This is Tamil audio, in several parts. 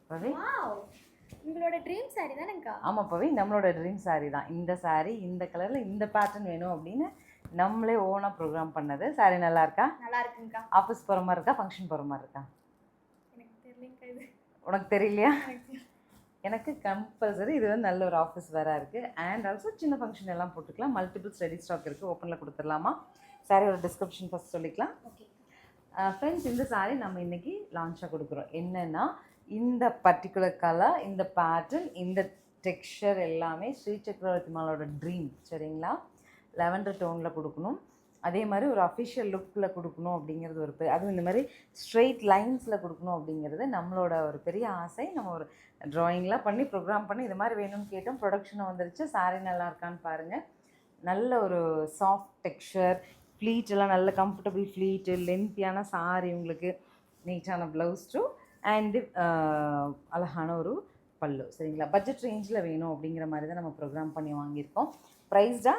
பவி வாவ், உங்களோட ட்ரீம் saree தானேக்கா? ஆமாம் பவி, நம்மளோட ட்ரீம் saree தான் இந்த saree. இந்த கலரில் இந்த பேட்டர்ன் வேணும் அப்படின்னு நம்மளே ஓனாக ப்ரோக்ராம் பண்ணது. saree நல்லா இருக்கா? நல்லா இருக்குங்கக்கா. ஆஃபீஸ் போகிற மாதிரி இருக்கா, ஃபங்க்ஷன் போகிற மாதிரி இருக்கா? எனக்கு தெரியலங்கக்கா இது. உனக்கு தெரியலையா? எனக்கு கம்பல்சரி இது வந்து நல்ல ஒரு ஆஃபீஸ் வேறாக இருக்குது. அண்ட் ஆல்சோ சின்ன ஃபங்க்ஷன் எல்லாம் போட்டுக்கலாம். மல்டிபிள் ரெடி ஸ்டாக் இருக்குது. ஓப்பனில் கொடுத்துடலாமா? சாரியோட டிஸ்கிரிப்ஷன் ஃபஸ்ட் சொல்லிக்கலாம். ஓகே ஃப்ரெண்ட்ஸ், இந்த சாரீ நம்ம இன்றைக்கி லான்ச்சாக கொடுக்குறோம். என்னென்னா, இந்த பர்டிகுலர் கலர், இந்த பேட்டர்ன், இந்த டெக்ஸ்சர் எல்லாமே ஸ்ரீ சக்கரவர்த்தி மாலோட ட்ரீம். சரிங்களா? லெவண்டர் டோனில் கொடுக்கணும். அதே மாதிரி ஒரு அஃபிஷியல் லுக்கில் கொடுக்கணும் அப்படிங்கிறது ஒரு அதுவும் இந்த மாதிரி ஸ்ட்ரெயிட் லைன்ஸில் கொடுக்கணும் அப்படிங்கிறது நம்மளோட ஒரு பெரிய ஆசை. நம்ம ஒரு ட்ராயிங்லாம் பண்ணி ப்ரோக்ராம் பண்ணி இது மாதிரி வேணும்னு கேட்டோம். ப்ரொடக்ஷனை வந்துருச்சு. சாரீ நல்லா இருக்கான்னு பாருங்கள். நல்ல ஒரு சாஃப்ட் டெக்ஸ்சர், ஃப்ளீட் எல்லாம் நல்ல கம்ஃபர்டபுள் ஃப்ளீட்டு, லென்த்தியான சாரி, உங்களுக்கு நீட்டான ப்ளவுஸ் டூ அண்டு அழகான ஒரு பல்லு. சரிங்களா? பட்ஜெட் ரேஞ்சில் வேணும் அப்படிங்கிற மாதிரி தான் நம்ம ப்ரோக்ராம் பண்ணி வாங்கியிருக்கோம். ப்ரைஸ்டா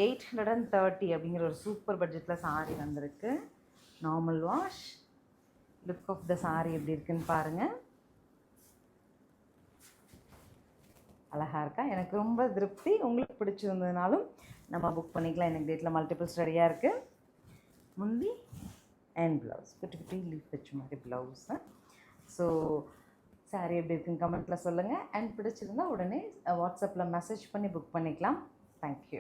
830 அப்படிங்கிற ஒரு சூப்பர் பட்ஜெட்டில் சாரி வந்திருக்கு. Normal wash. Look of the sari எப்படி இருக்குன்னு பாருங்கள். அழகாக இருக்கா? எனக்கு ரொம்ப திருப்தி. உங்களுக்கு பிடிச்சிருந்ததுனாலும் நம்ம புக் பண்ணிக்கலாம். எனக்கு டேட்டில் மல்டிபிள்ஸ் ரெடியாக இருக்குது. முந்தி அண்ட் ப்ளவுஸ், குட்டி குட்டி லீஃப் வச்ச மாதிரி ப்ளவுஸு. ஸோ சாரி எப்படி இருக்குன்னு கமெண்ட்டில் சொல்லுங்கள். அண்ட் பிடிச்சிருந்தால் உடனே வாட்ஸ்அப்பில் மெசேஜ் பண்ணி புக் பண்ணிக்கலாம். தேங்க்யூ.